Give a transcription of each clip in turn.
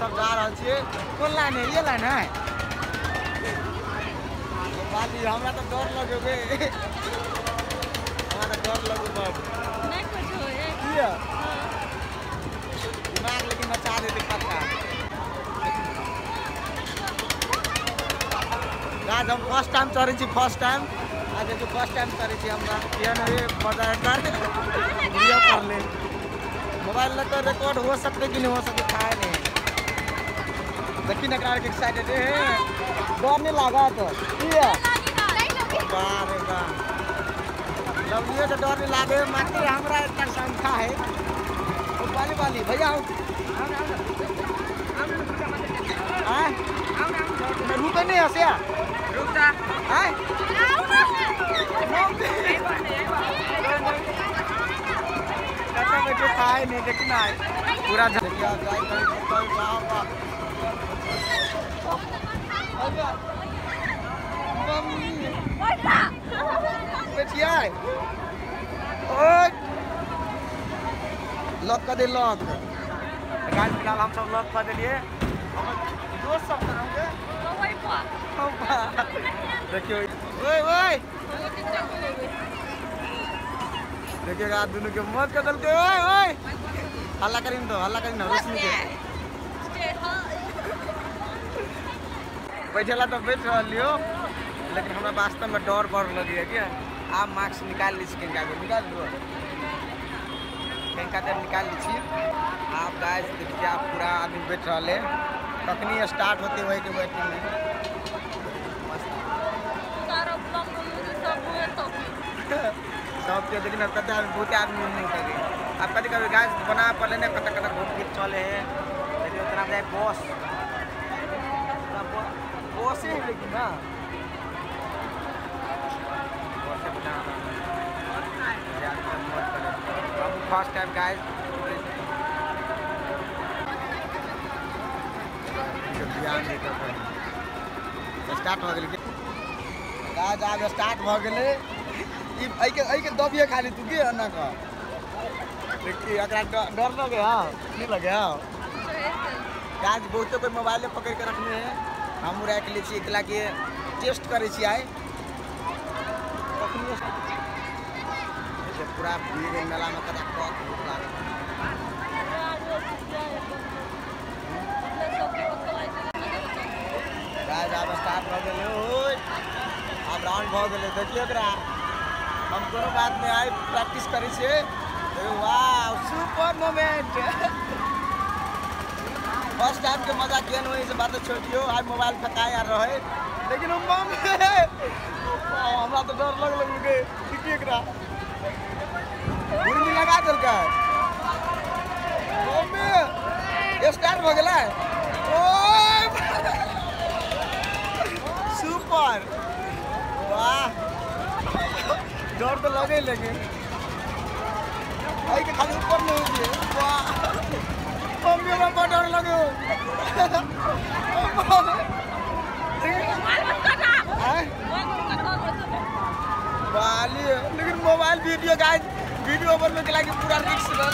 सब जा रहा छे। कौन लाइन है? ये लाइन है। बाली हमरा तो डर लगबे। हमरा तो डर लगबे। नहीं कुछ हो ये। किया? दिमाग लेकिन मचा देते पक्का। गाइस हम फर्स्ट टाइम चढ़े छी, फर्स्ट टाइम। आज जो फर्स्ट टाइम चढ़े छी हमरा ये नहीं मजा कर वीडियो कर ले। मोबाइल में तो रिकॉर्ड हो सकते कि नहीं हो सकते खाए नहीं। लेकिन अगर एक्साइटेड है, डर नहीं लगा तो किया? वाह रे वाह, लवलियो तो डर नहीं लागे। मात्र हमरा इतना संख्या है। तो वाली भैया रुके नहीं हसिया रुक जा। जो खाए नहीं देखना है पूरा लॉक कर दे। लॉक फिलहाल हम सब लॉक कर दिए। दोस्त सब करेंगे देखियो। देखिएगा दोनों के मौत कर दल के। हल्ला करी तो हल्ला करी ना रोशनी के बैठेला तो बैठ लियो। लेकिन हमरा वास्तव में डर बढ़ लगी है। क्या आप मास्क निकाल लीजिए? कहीं निकाल लो, कहीं का निकाल लीजिए आप। गाइस देखिए आप पूरा आदमी बैठ रहे। कखनी स्टार्ट होते वही के बैठे में सब के देखिए ना कते बहुत आदमी नहीं करे। आप कभी कभी गाइस बना पहले ने कत घूम फिर चले हैं। देखिए उतना जाए बॉस ही लेकिन ना फर्स्ट टाइम गाइस स्टार्ट हो गए। गाइस आज स्टार्ट हो गए। आई के दबिए खाली तू के ना का देखिए अगर डर लगे। हाँ नहीं लगे। हाँ गाइस बहुत कोई मोबाइल पकड़ के रखने हैं। हम रख ले एकला के टेस्ट करे छी। आए पूरा भीड़ मेला में कदा बहुत भूख लागे। गाइस अब स्टार्ट हो गए। अब राउंड हो गए। देखिए एकरा हम दोनों बात में आए प्रैक्टिस करे छे। वाह सुपर मोमेंट। फर्स्ट टाइम के मजा केन होई से बात छोड़ियो। आज मोबाइल फकाए आ रहे लेकिन हम हमरा तो डर लगल के ठीक एकरा गुरमी लगा दल का। मम्मी स्टार्ट हो गेला। ओ सुपर वाह डर तो लगे लेकिन आई के खाली ऊपर नहीं हुई। वाह मम्मी हमरा बहुत डर लगे। वाली लेकिन मोबाइल वीडियो गाइस वीडियो पर में के पूरा रिस्क ले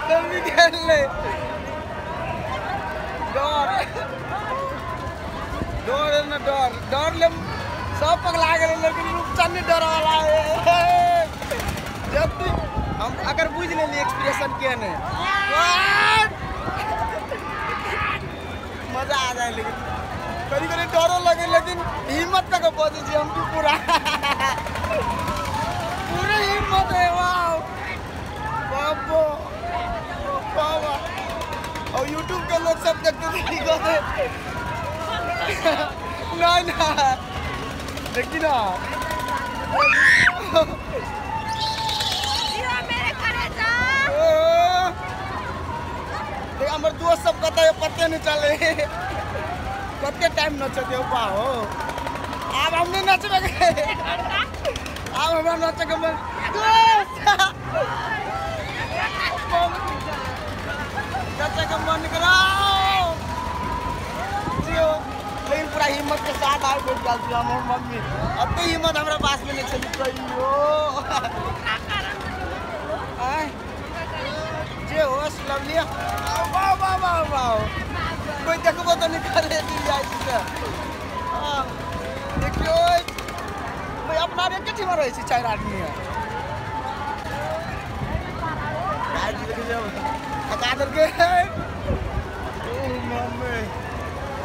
मम्मी खेल ले। डर न डर ले सब पगला गए। लेकिन रुपचान नहीं डर वाला है। जब हम अगर बुझ ले एक्सप्रेशन के ने मजा आ जाए। लेकिन कभी कभी डरो लगे लेकिन हिम्मत तक पहुंचे हम पूरा पूरे हिम्मत है। वाह बाबो बाबा और यूट्यूब के लोग सब देखते नहीं ना देखी ना हमारे दोस्त सब कहता है पते नहीं चले कते टाइम नचते हो। अब हम नहीं नचबे। अब हमरा नचे के मन नचे के मन कराओ। लेकिन पूरा हिम्मत के साथ आए बैठ गल हमर मम्मी। अब तो हिम्मत हमरा पास में नहीं चली कहियो। जे होश लवली वाह कोई देखबो तो नहीं करे दी जाए छै देखियो भाई अपना रे के टीम रहे छी 4 आदमी है आज देखियो हटा दर के ओ मम्मी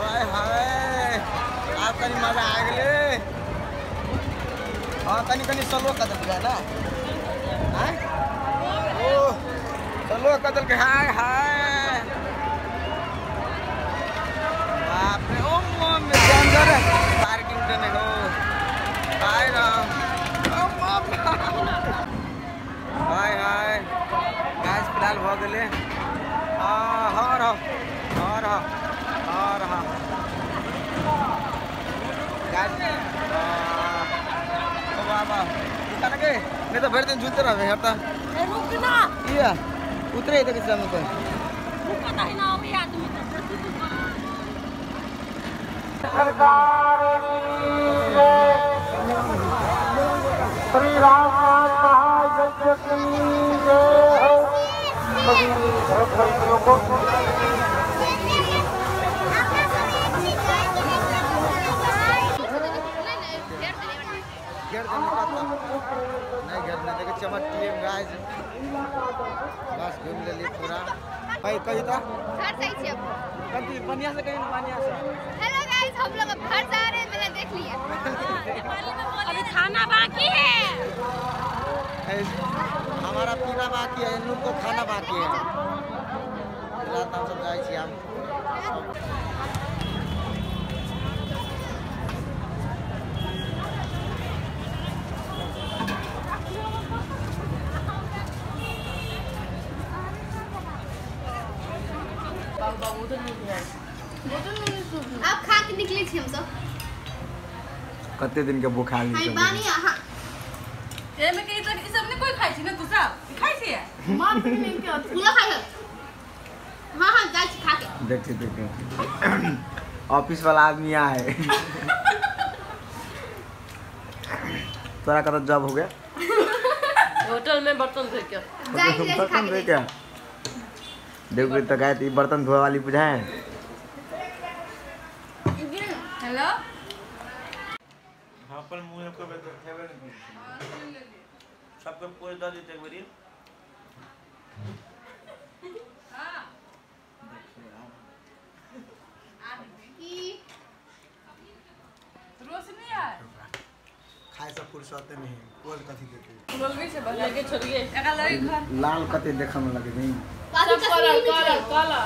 हाय हाय आप कनी मजा आ गेले हां कनी स्लो कदम गया ना हैं ओ स्लो कदम के हाय हाय बाप रे ओ मम्मी डेंजर पार्किंग देने हो हाय राम ओ मम्मी हाय हाय गैस फिलहाल भ गेले हर गैस ओ बाबा उतार के नहीं तो भर दिन झूलते रहे हटा रुक ना ये उतरे इधर किस समय पे पता ही ना हो ये आदमी सरकार श्री राम महायज्ञ की जय सभी भक्तों को नहीं घर में देखे चमक टीम गाइस बस घूम ले ली पूरा भाई कही था घर सही छे अब कभी पनिया से कहीं पनिया से हेलो गाइस हम लोग अब घर जा रहे हैं मैंने देख लिया अभी खाना बाकी है हमारा पीना बाकी है इन लोग को खाना बाकी है रात हम सब जाई छी हम आप खा के निकले छी हम सब कते दिन के बुखार हां बानी हां ए में के ई सब ने कोई खाइ छी ना तू सब खाइ छी मां नहीं के पूरा खाइ है हां जाई छी खा के देखते ऑफिस वाला आदमी आए तोरा का जॉब हो गया होटल में बर्तन धो के बर्तन धो क्या देखो तो गए थी बर्तन धोने वाली बुझाए हेलो हां पर मुंह को बेटा थेवे नहीं सबको पूरे द देते बरी हां की रोशनी है खाए सब फुर्सत नहीं कोल कथी देते बोलबी से बना के छोड़िए एका लई घर लाल कते देखम लगे नहीं काला